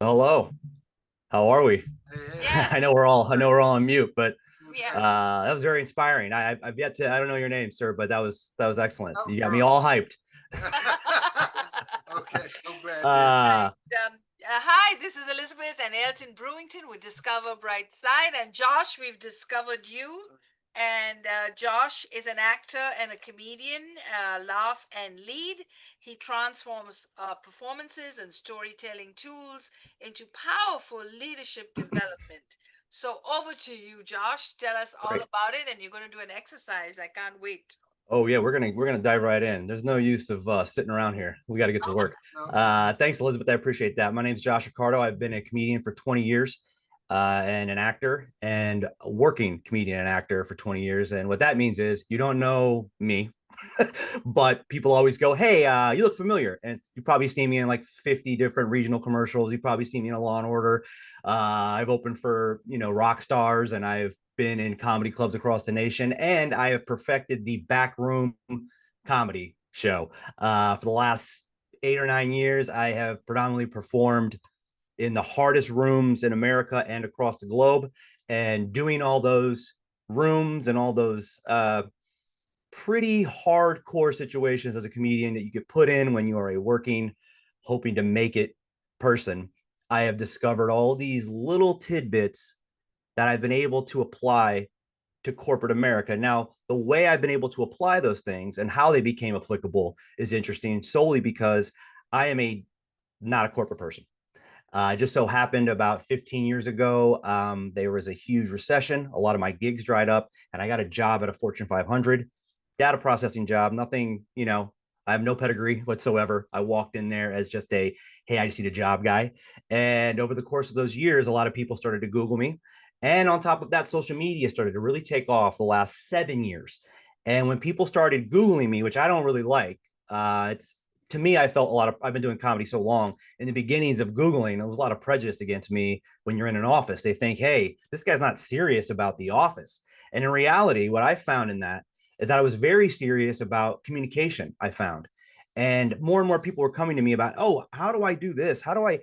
Hello. How are we? Hey, hey. Yeah, I know we're all on mute, but yeah. that was very inspiring. I've yet to, I don't know your name, sir, but that was excellent. Oh, You got me all hyped. okay, I'm glad to. Uh, Hi, this is Elizabeth and Elton Brewington with Discover Brightside. And Josh, we've discovered you. And Josh is an actor and a comedian, laugh and lead. He transforms performances and storytelling tools into powerful leadership development. So over to you, Josh. Tell us all great. about it. And you're going to do an exercise. I can't wait. Oh yeah, we're gonna dive right in. There's no use of sitting around here. We got to get to work. No, Thanks, Elizabeth. I appreciate that. My name is Josh Accardo. I've been a comedian for 20 years, and an actor and a working comedian and actor for 20 years. And what that means is you don't know me, but people always go, "Hey, you look familiar." And you probably seen me in like 50 different regional commercials. You probably seen me in a Law and Order. I've opened for rock stars, and I've been in comedy clubs across the nation, and I have perfected the backroom comedy show. For the last 8 or 9 years, I have predominantly performed in the hardest rooms in America and across the globe, and doing all those rooms and all those pretty hardcore situations as a comedian that you get put in when you are a working, hoping to make it person. I have discovered all these little tidbits that I've been able to apply to corporate America. Now, the way I've been able to apply those things and how they became applicable is interesting solely because I am a not a corporate person. Just so happened about 15 years ago, there was a huge recession. A lot of my gigs dried up, and I got a job at a Fortune 500 data processing job. Nothing, I have no pedigree whatsoever. I walked in there as just hey, I just need a job guy. And over the course of those years, a lot of people started to Google me. And on top of that, social media started to really take off the last 7 years. And when people started Googling me, which I don't really like, it's to me, I felt I've been doing comedy so long. In the beginnings of Googling, there was a lot of prejudice against me when you're in an office. They think, hey, this guy's not serious about the office. And in reality, what I found in that is that I was very serious about communication, I found. And more people were coming to me about, oh, how do I do this? How do I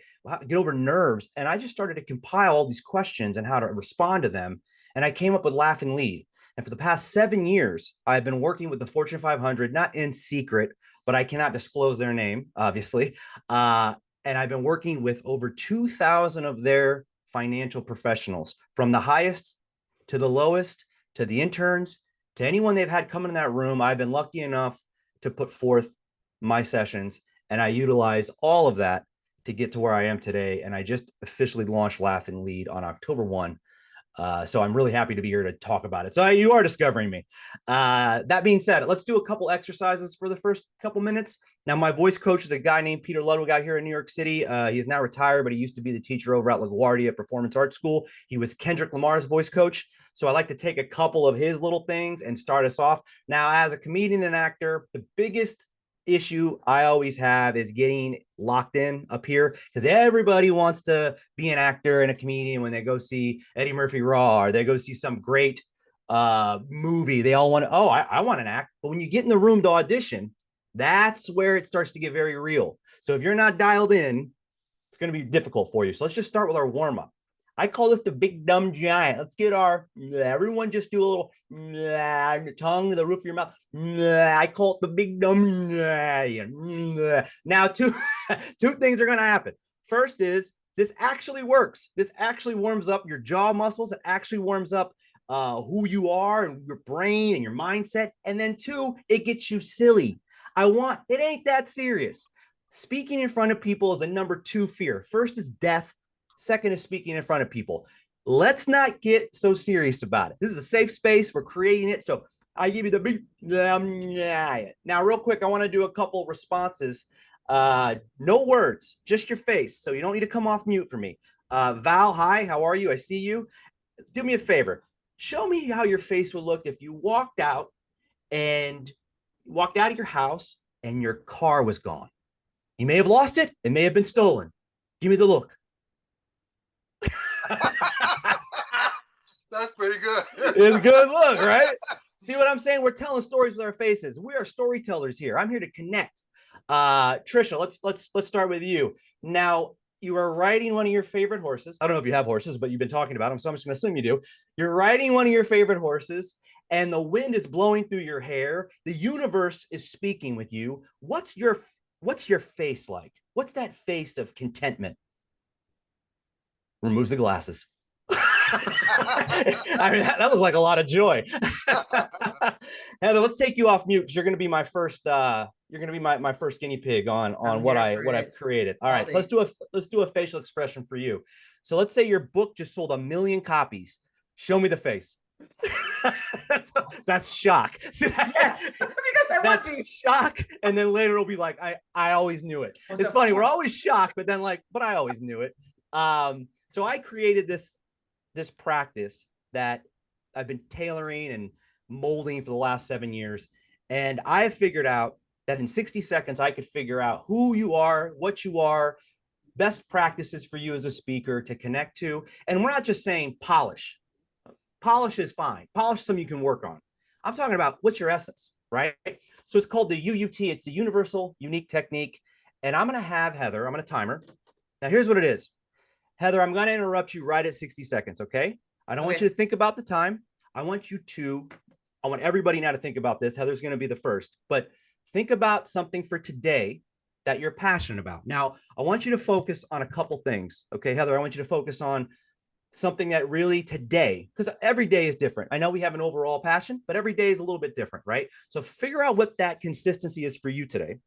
get over nerves? And I just started to compile all these questions and how to respond to them. And I came up with Laugh and Lead. And for the past 7 years, I've been working with the Fortune 500, not in secret, but I cannot disclose their name, obviously. And I've been working with over 2,000 of their financial professionals, from the highest to the lowest, to the interns, to anyone they've had come in that room. I've been lucky enough to put forth my sessions, and I utilized all of that to get to where I am today. And I just officially launched Laugh and Lead on October 1. So I'm really happy to be here to talk about it. So you are discovering me. That being said, let's do a couple exercises for the first couple minutes. Now, my voice coach is a guy named Peter Ludwig out here in New York City. He is now retired, but he used to be the teacher over at LaGuardia Performance Arts School. He was Kendrick Lamar's voice coach. So I like to take a couple of his little things and start us off. Now, as a comedian and actor, the biggest issue I always have is getting locked in up here, because everybody wants to be an actor and a comedian when they go see Eddie Murphy Raw, or they go see some great movie. They all want to, oh, I want an act. But when you get in the room to audition, that's where it starts to get very real. So if you're not dialed in, it's going to be difficult for you. So let's just start with our warm up. I call this the big dumb giant. Let's get everyone just do a little tongue to the roof of your mouth. I call it the big dumb. Now, two things are going to happen. First is this actually works. This actually warms up your jaw muscles. It actually warms up who you are and your brain and your mindset. And then two, it gets you silly. It ain't that serious. Speaking in front of people is a number 2 fear. First is death. Second is speaking in front of people. Let's not get so serious about it. This is a safe space. We're creating it. So I give you the big. Now, real quick, I want to do a couple responses. No words, just your face. So you don't need to come off mute for me. Val, hi, how are you? I see you. Do me a favor. Show me how your face would look if you walked out of your house and your car was gone. You may have lost it. It may have been stolen. Give me the look. That's pretty good. It's a good look, right? See what I'm saying? We're telling stories with our faces. We are storytellers here. I'm here to connect. Trisha, let's start with you. Now, you are riding one of your favorite horses. I don't know if you have horses, but you've been talking about them, so I'm just going to assume you do. You're riding one of your favorite horses, and the wind is blowing through your hair. The universe is speaking with you. What's your face like? What's that face of contentment? Removes the glasses. I mean, that looks like a lot of joy. Heather, let's take you off mute because you're going to be my first. You're going to be my first guinea pig on I'm what here for I've it created. All all right, so day. let's do a facial expression for you. So let's say your book just sold 1 million copies. Show me the face. that's shock. Yes, because I want That's to. shock, and then later it'll be like, I always knew it. Most It's of funny, we're course. always shocked, but then like, but I always knew it. So I created this practice that I've been tailoring and molding for the last 7 years. And I've figured out that in 60 seconds, I could figure out who you are, what you are, best practices for you as a speaker to connect to. And we're not just saying polish. Polish is fine. Polish is something you can work on. I'm talking about what's your essence, right? So it's called the UUT. It's the Universal Unique Technique. And I'm going to have Heather, I'm going to timer. Now, here's what it is. Heather, I'm going to interrupt you right at 60 seconds, okay? I don't want you to think about the time. I want everybody now to think about this. Heather's going to be the first, but think about something for today that you're passionate about. Now, I want you to focus on a couple things, okay, Heather? I want you to focus on something that really today, because every day is different. I know we have an overall passion, but every day is a little bit different, right? So figure out what that consistency is for you today.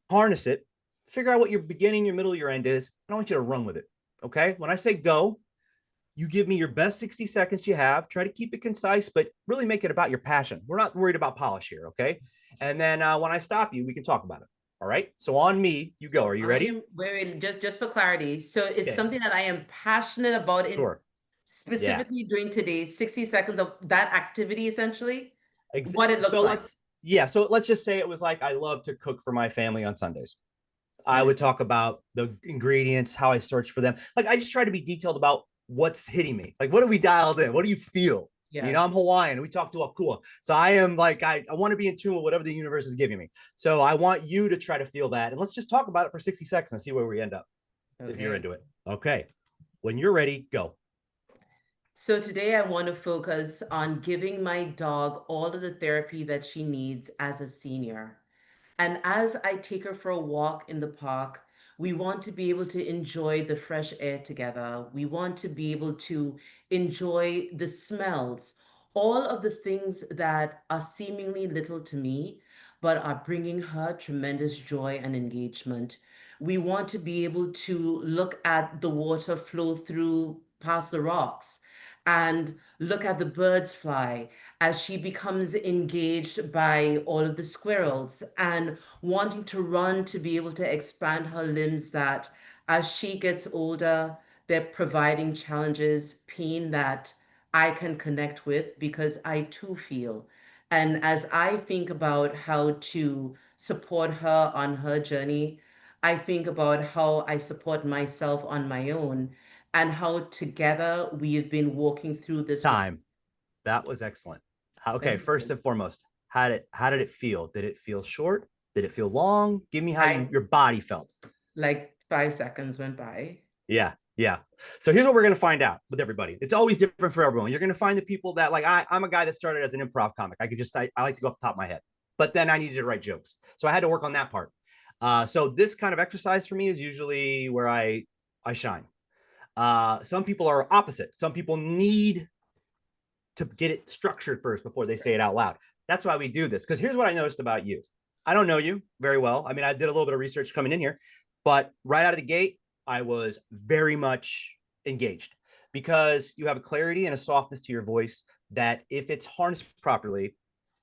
Harness it, figure out what your beginning, your middle, your end is, and I want you to run with it. Okay. When I say go, you give me your best 60 seconds you have. Try to keep it concise, but really make it about your passion. We're not worried about polish here. Okay. And then when I stop you, we can talk about it. All right. So on me, you go. Are you ready? Wait, just for clarity. So it's Okay. something that I am passionate about Sure. specifically during today's 60 seconds of that activity, essentially, what it looks So like. let's just say it was like, I love to cook for my family on Sundays. I would talk about the ingredients, how I search for them. Like I just try to be detailed about what's hitting me. Like, what are we dialed in? What do you feel? You know, I'm Hawaiian. We talk to Akua. So I am like, I want to be in tune with whatever the universe is giving me. So I want you to try to feel that. And let's just talk about it for 60 seconds and see where we end up. If you're into it. Okay. When you're ready, go. So today I want to focus on giving my dog all of the therapy that she needs as a senior. And as I take her for a walk in the park, we want to be able to enjoy the fresh air together. We want to be able to enjoy the smells, all of the things that are seemingly little to me, but are bringing her tremendous joy and engagement. We want to be able to look at the water flow through past the rocks and look at the birds fly as she becomes engaged by all of the squirrels and wanting to run to be able to expand her limbs that as she gets older, they're providing challenges, pain that I can connect with because I too feel. And as I think about how to support her on her journey, I think about how I support myself on my own and how together we have been walking through this. Time. That was excellent. Okay, first and foremost, how did it feel? Did it feel short? Did it feel long? Give me how your body felt. Like 5 seconds went by. Yeah. So here's what we're going to find out with everybody. It's always different for everyone. You're going to find the people that like, I'm a guy that started as an improv comic. I like to go off the top of my head, but then I needed to write jokes. So I had to work on that part. So this kind of exercise for me is usually where I shine. Some people are opposite. Some people need to get it structured first before they say it out loud. That's why we do this. Because here's what I noticed about you. I don't know you very well. I mean, I did a little bit of research coming in here, but right out of the gate, I was very much engaged because you have a clarity and a softness to your voice that, if it's harnessed properly,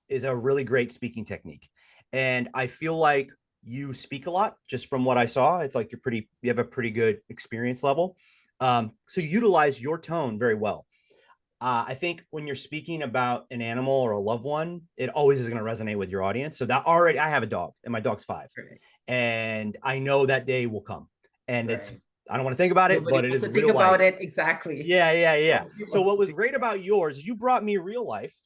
is a really great speaking technique. And I feel like you speak a lot just from what I saw. It's like you have a pretty good experience level. So you utilize your tone very well. I think when you're speaking about an animal or a loved one, it always is going to resonate with your audience. So that already, I have a dog and my dog's 5, and I know that day will come. And I don't want to think about it, but it is real life. Exactly. Yeah. So what was great about yours is you brought me real life,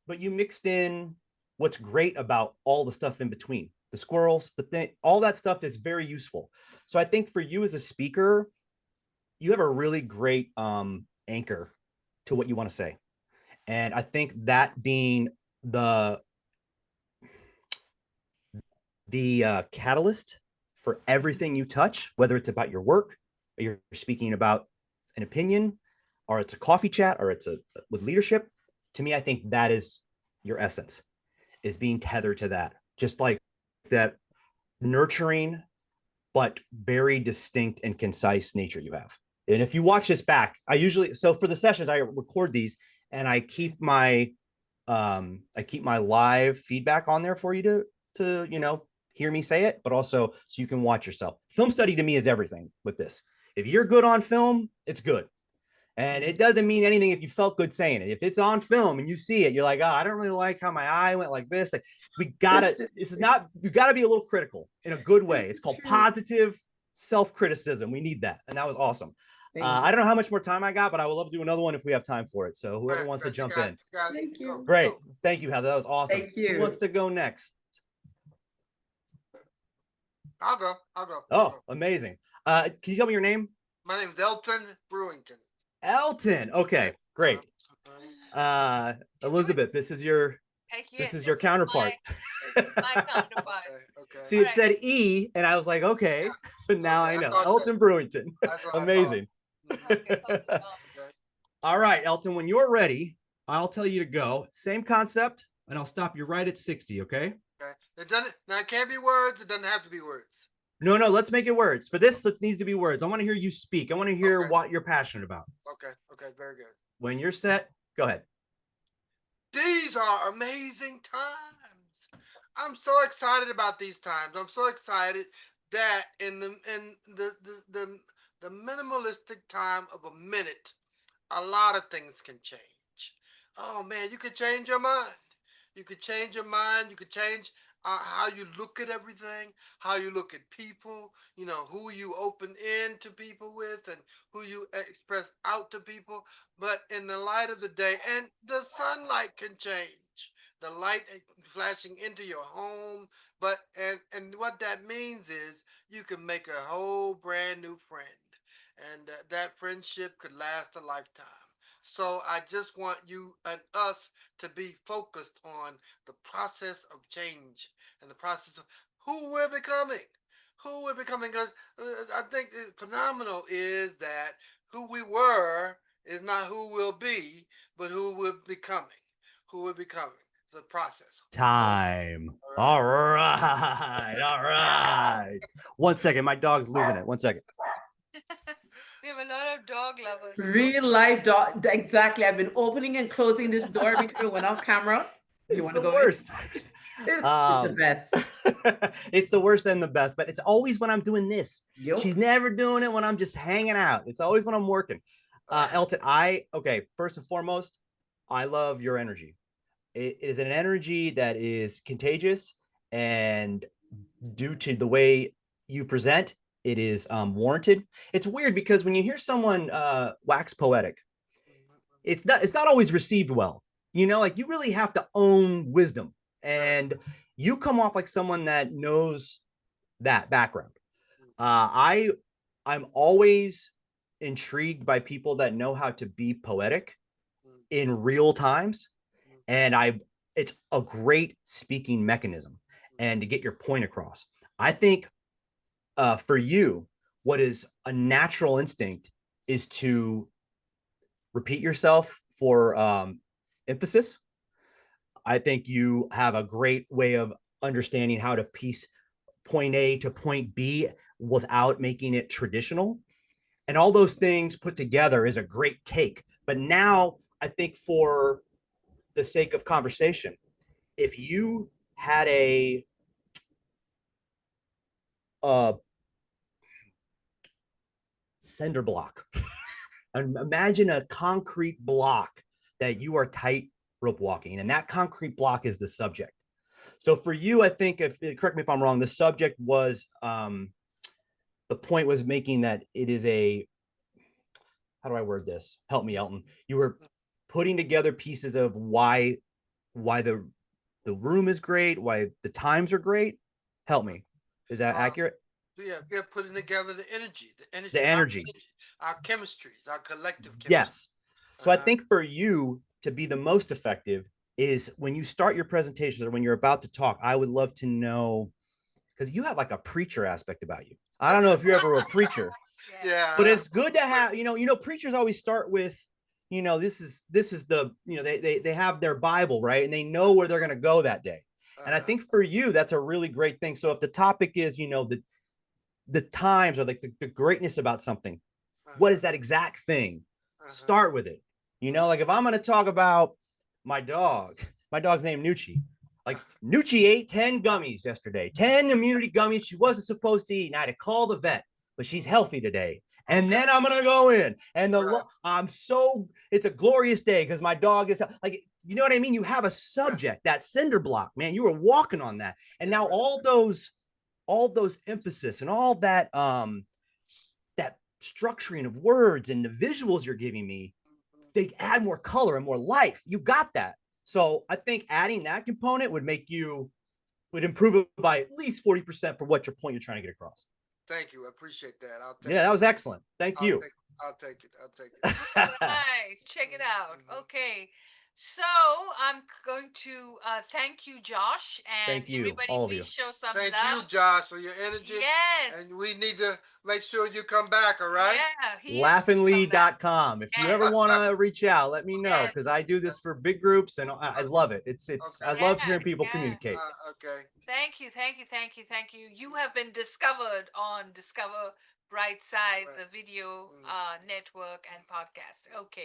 but you mixed in what's great about all the stuff in between. the squirrels, the thing, all that stuff is very useful. So I think for you as a speaker, you have a really great anchor to what you want to say. And I think that being the catalyst for everything you touch, whether it's about your work, or you're speaking about an opinion, or it's a coffee chat, or it's a with leadership. To me, I think that is your essence, is being tethered to that, just like that nurturing but very distinct and concise nature you have. And if you watch this back, I usually, so for the sessions, I record these and I keep my live feedback on there for you to hear me say it, but also so you can watch yourself. Film study to me is everything with this. If you're good on film, it's good. And it doesn't mean anything if you felt good saying it. If it's on film and you see it, you're like, oh, I don't really like how my eye went like this. Like, you gotta be a little critical in a good way. It's called positive self-criticism. We need that. And that was awesome. I don't know how much more time I got, but I would love to do another one if we have time for it. So whoever wants to jump in. Thank you. Great. Thank you, Heather. That was awesome. Thank you. Who wants to go next? I'll go. Oh, amazing. Can you tell me your name? My name's Elton Brewington. Elton. Okay, great. Elizabeth, this is your counterpart. My counterpart. Okay. See, it said E, and I was like, okay. So now I know. Elton Brewington. Amazing. Okay. All right, Elton, when you're ready, I'll tell you to go. Same concept, and I'll stop you right at 60, okay? Okay. It can't be words. It doesn't have to be words. No, let's make it words. For this, it needs to be words. I want to hear you speak. I want to hear what you're passionate about. Okay, very good. When you're set, go ahead. These are amazing times. I'm so excited about these times. I'm so excited that in the minimalistic time of a minute, a lot of things can change. Oh man, you could change your mind. You could change your mind. You could change how you look at everything, how you look at people, who you open in to people with and who you express out to people. But in the light of the day, and the sunlight can change, the light flashing into your home. But and what that means is you can make a whole brand new friend, and that friendship could last a lifetime. So I just want you and us to be focused on the process of change and the process of who we're becoming. Who we're becoming. Because I think phenomenal is that who we were is not who we'll be, but who we're becoming. Who we're becoming. The process. Time. All right. 1 second. My dog's losing it. 1 second. We have a lot of dog lovers. Real life dog. Exactly. I've been opening and closing this door every time we went off camera. You want to go? Worst. It's the best. It's the worst and the best, but it's always when I'm doing this. Yep. She's never doing it when I'm just hanging out. It's always when I'm working. Elton, first and foremost, I love your energy. It is an energy that is contagious, and due to the way you present, it is warranted. It's weird because when you hear someone wax poetic, it's not always received well. Like, you really have to own wisdom, and you come off like someone that knows that background. I'm always intrigued by people that know how to be poetic in real times, and it's a great speaking mechanism and to get your point across. I think for you, what is a natural instinct is to repeat yourself for emphasis. I think you have a great way of understanding how to piece point A to point B without making it traditional. And all those things put together is a great cake. But now I think, for the sake of conversation, if you had a cinder block, and imagine a concrete block that you are tight rope walking, and that concrete block is the subject. So for you, I think, correct me if I'm wrong, the subject was the point was making that it is how do I word this? Help me, Elton. You were putting together pieces of why the room is great, why the times are great, Help me. Is that Uh, accurate? yeah, putting together The energy. our chemistries, our collective chemistry. Yes. So I Uh-huh. think for you to be the most effective is when you start your presentations or when you're about to talk, I would love to know because you have like a preacher aspect about you. I don't know if you're ever a preacher, Yeah. Yeah, but it's good to have, preachers always start with, this is the, they have their Bible, right? And they know where they're going to go that day. And I uh-huh, think for you, that's a really great thing. So if the topic is, the times or like the greatness about something, what uh-huh, is that exact thing? uh-huh. Start with it. Like if I'm going to talk about my dog's named Nucci. Like Nucci ate 10 gummies yesterday, 10 immunity gummies she wasn't supposed to eat. And I had to call the vet, but she's healthy today. And Okay. then I'm going to go in and Right. it's a glorious day because my dog is like, you know what I mean? You have a subject, that cinder block, man, you were walking on that. And Yeah, now right. all those emphasis and all that, that structuring of words and the visuals you're giving me, Mhm. they add more color and more life. You got that. So I think adding that component would improve it by at least 40% for what your point you're trying to get across. Thank you. I appreciate that. I'll take Yeah, that it. was excellent. Thank I'll you. take I'll take it. I'll take it. Right, check it out. Mm-hmm. Okay, so I'm going to thank you, Josh, and Thank you, everybody, all of please you. show some Thank you, love. Josh, for your energy. Yes, And we need to make sure you come back, all right? yeah, he is from that. Laughingly.com. If you Yes, ever want to reach out, let me know yes, because I do this for big groups and I love it. I Okay. love yeah, hearing people yeah. communicate. Okay. Thank you, thank you, thank you, thank you. You have been discovered on Discover Brightside, Right. the video Mm. network and podcast. Okay.